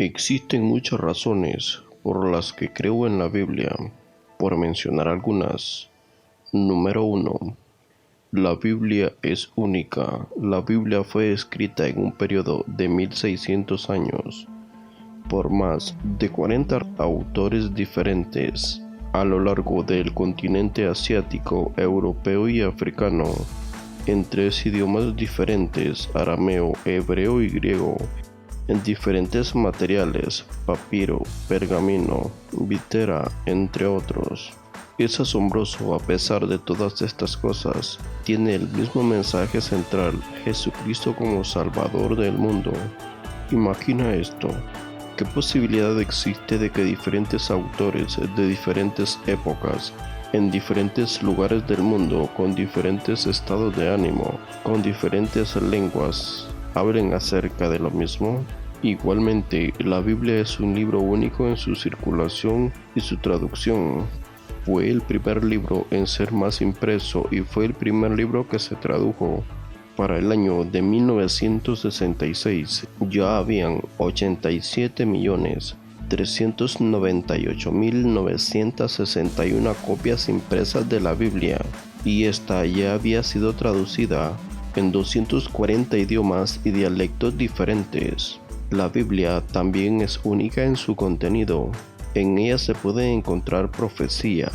Existen muchas razones por las que creo en la Biblia, por mencionar algunas. Número 1. La Biblia es única. La Biblia fue escrita en un periodo de 1600 años por más de 40 autores diferentes a lo largo del continente asiático, europeo y africano, en 3 idiomas diferentes: arameo, hebreo y griego, en diferentes materiales: papiro, pergamino, vitera, entre otros. Es asombroso, a pesar de todas estas cosas, tiene el mismo mensaje central: Jesucristo como Salvador del mundo. Imagina esto. ¿Qué posibilidad existe de que diferentes autores de diferentes épocas, en diferentes lugares del mundo, con diferentes estados de ánimo, con diferentes lenguas, hablen acerca de lo mismo? Igualmente, la Biblia es un libro único en su circulación y su traducción. Fue el primer libro en ser más impreso y fue el primer libro que se tradujo. Para el año de 1966 ya habían 87.398.961 copias impresas de la Biblia, y esta ya había sido traducida en 240 idiomas y dialectos diferentes. La Biblia también es única en su contenido. En ella se puede encontrar profecía,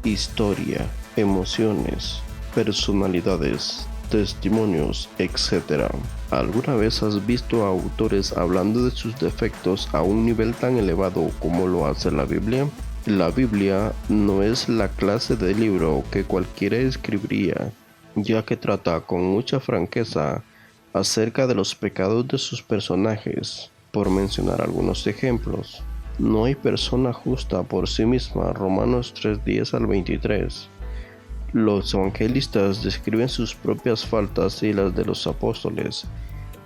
historia, emociones, personalidades, testimonios, etc. ¿Alguna vez has visto a autores hablando de sus defectos a un nivel tan elevado como lo hace la Biblia? La Biblia no es la clase de libro que cualquiera escribiría, ya que trata con mucha franqueza acerca de los pecados de sus personajes. Por mencionar algunos ejemplos: no hay persona justa por sí misma, Romanos 3:10-23. Los evangelistas describen sus propias faltas y las de los apóstoles.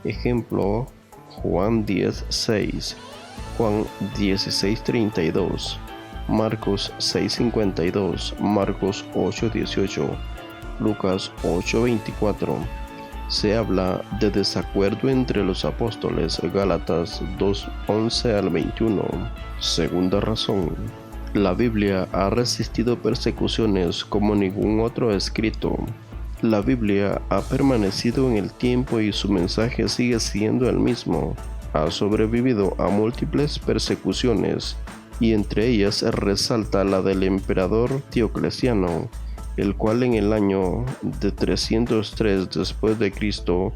Ejemplo: Juan 10:6, Juan 16:32, Marcos 6:52, Marcos 8:18, Lucas 8:24. Se habla de desacuerdo entre los apóstoles, Gálatas 2:11-21. Segunda razón: la Biblia ha resistido persecuciones como ningún otro escrito. La Biblia ha permanecido en el tiempo y su mensaje sigue siendo el mismo. Ha sobrevivido a múltiples persecuciones, y entre ellas resalta la del emperador Diocleciano, el cual en el año de 303 después de Cristo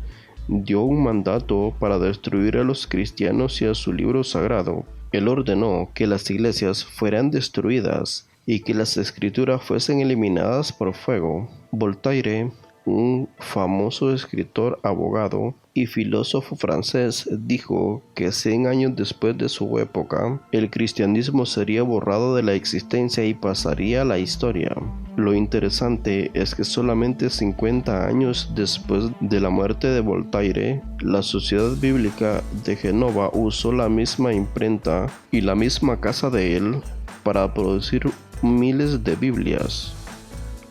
dio un mandato para destruir a los cristianos y a su libro sagrado. Él ordenó que las iglesias fueran destruidas y que las escrituras fuesen eliminadas por fuego. Voltaire, un famoso escritor, abogado y filósofo francés, dijo que 100 años después de su época, el cristianismo sería borrado de la existencia y pasaría a la historia. Lo interesante es que solamente 50 años después de la muerte de Voltaire, la Sociedad Bíblica de Génova usó la misma imprenta y la misma casa de él para producir miles de Biblias.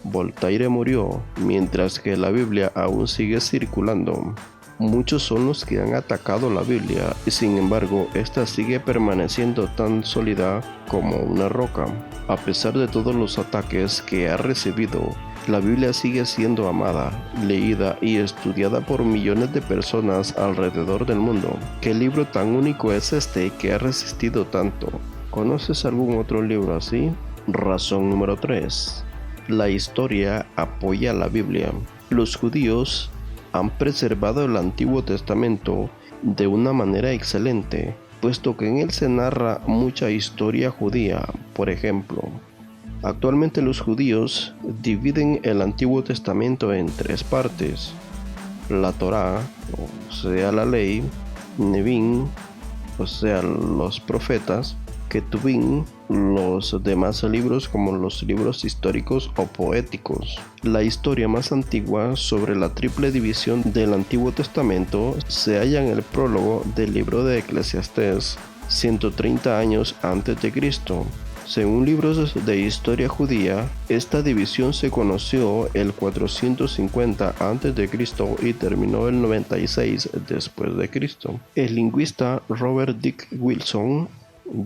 Voltaire murió, mientras que la Biblia aún sigue circulando. Muchos son los que han atacado la Biblia, y sin embargo, esta sigue permaneciendo tan sólida como una roca. A pesar de todos los ataques que ha recibido, la Biblia sigue siendo amada, leída y estudiada por millones de personas alrededor del mundo. ¿Qué libro tan único es este que ha resistido tanto? ¿Conoces algún otro libro así? Razón número 3. La historia apoya la Biblia. Los judíos han preservado el Antiguo Testamento de una manera excelente, puesto que en él se narra mucha historia judía. Por ejemplo, actualmente los judíos dividen el Antiguo Testamento en 3 partes: la Torá, o sea la ley; Nevín, o sea los profetas; Ketuvim, los demás libros como los libros históricos o poéticos. La historia más antigua sobre la triple división del Antiguo Testamento se halla en el prólogo del libro de Eclesiastés, 130 años antes de Cristo. Según libros de historia judía, esta división se conoció el 450 a.C. y terminó el 96 después de Cristo. El lingüista Robert Dick Wilson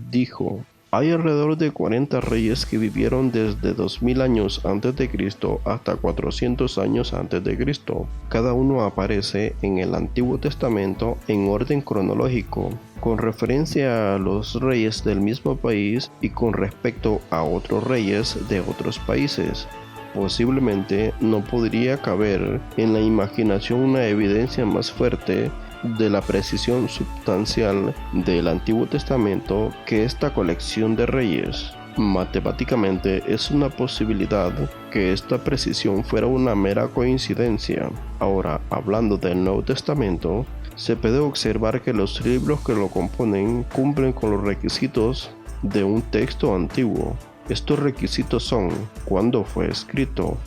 dijo: hay alrededor de 40 reyes que vivieron desde 2000 años antes de Cristo hasta 400 años antes de Cristo. Cada uno aparece en el Antiguo Testamento en orden cronológico, con referencia a los reyes del mismo país y con respecto a otros reyes de otros países. Posiblemente no podría caber en la imaginación una evidencia más fuerte de la precisión sustancial del Antiguo Testamento que esta colección de reyes. Matemáticamente es una posibilidad que esta precisión fuera una mera coincidencia. Ahora, hablando del Nuevo Testamento, se puede observar que los libros que lo componen cumplen con los requisitos de un texto antiguo. Estos requisitos son: ¿cuándo fue escrito?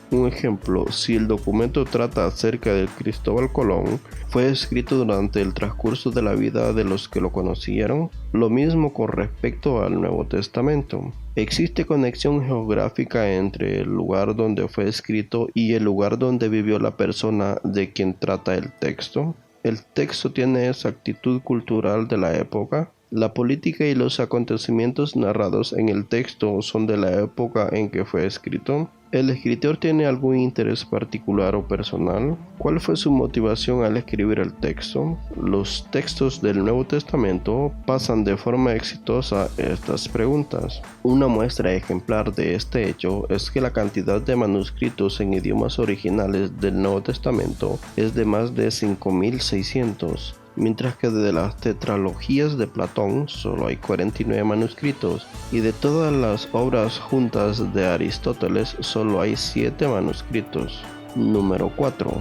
Un ejemplo, si el documento trata acerca de Cristóbal Colón, fue escrito durante el transcurso de la vida de los que lo conocieron. Lo mismo con respecto al Nuevo Testamento. ¿Existe conexión geográfica entre el lugar donde fue escrito y el lugar donde vivió la persona de quien trata el texto? ¿El texto tiene exactitud cultural de la época? La política y los acontecimientos narrados en el texto son de la época en que fue escrito. ¿El escritor tiene algún interés particular o personal? ¿Cuál fue su motivación al escribir el texto? Los textos del Nuevo Testamento pasan de forma exitosa estas preguntas. Una muestra ejemplar de este hecho es que la cantidad de manuscritos en idiomas originales del Nuevo Testamento es de más de 5.600. Mientras que de las tetralogías de Platón solo hay 49 manuscritos, y de todas las obras juntas de Aristóteles solo hay 7 manuscritos. Número 4.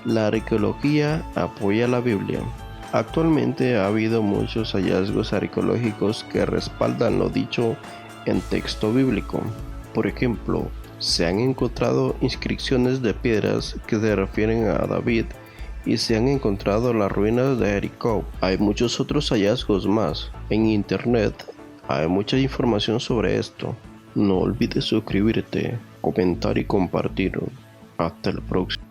La arqueología apoya la Biblia. Actualmente ha habido muchos hallazgos arqueológicos que respaldan lo dicho en texto bíblico. Por ejemplo, se han encontrado inscripciones de piedras que se refieren a David y se han encontrado las ruinas de Jericó. Hay muchos otros hallazgos más. En internet hay mucha información sobre esto. No olvides suscribirte, comentar y compartir. Hasta el próximo.